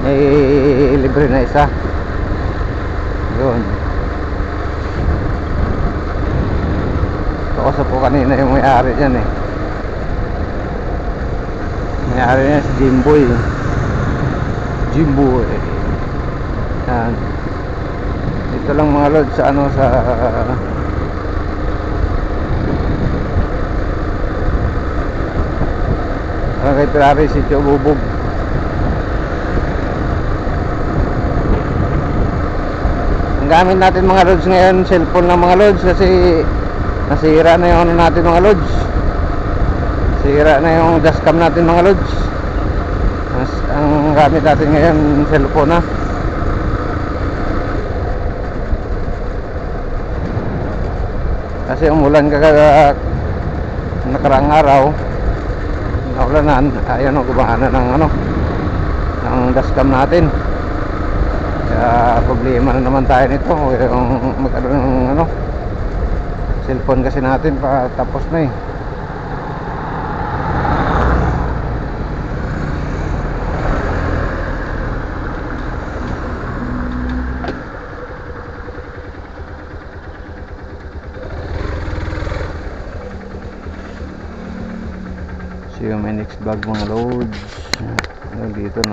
may libre na isa. Yun. Kausap po kanina yung may-ari dyan eh. May-ari niya si Jimboy. Jimboy. Yan. Dito lang mga lods sa ano, sa kay Pirari, Sitio Bubog. Ang gamit natin mga lods ngayon, cellphone lang mga lods, kasi nasira na yung ano natin mga lods. Sira na yung dashcam natin mga lods. Ang gamit natin ngayon cellphone na. Kasi umulan kagaya nakaraang araw, naulanan, ayaw na gumana ng ano, ng dashcam natin. Kaya problema na naman tayo nito, yung magkaroon ng ano, cellphone kasi natin pa tapos na eh. See you my next vlog mga loads. Dito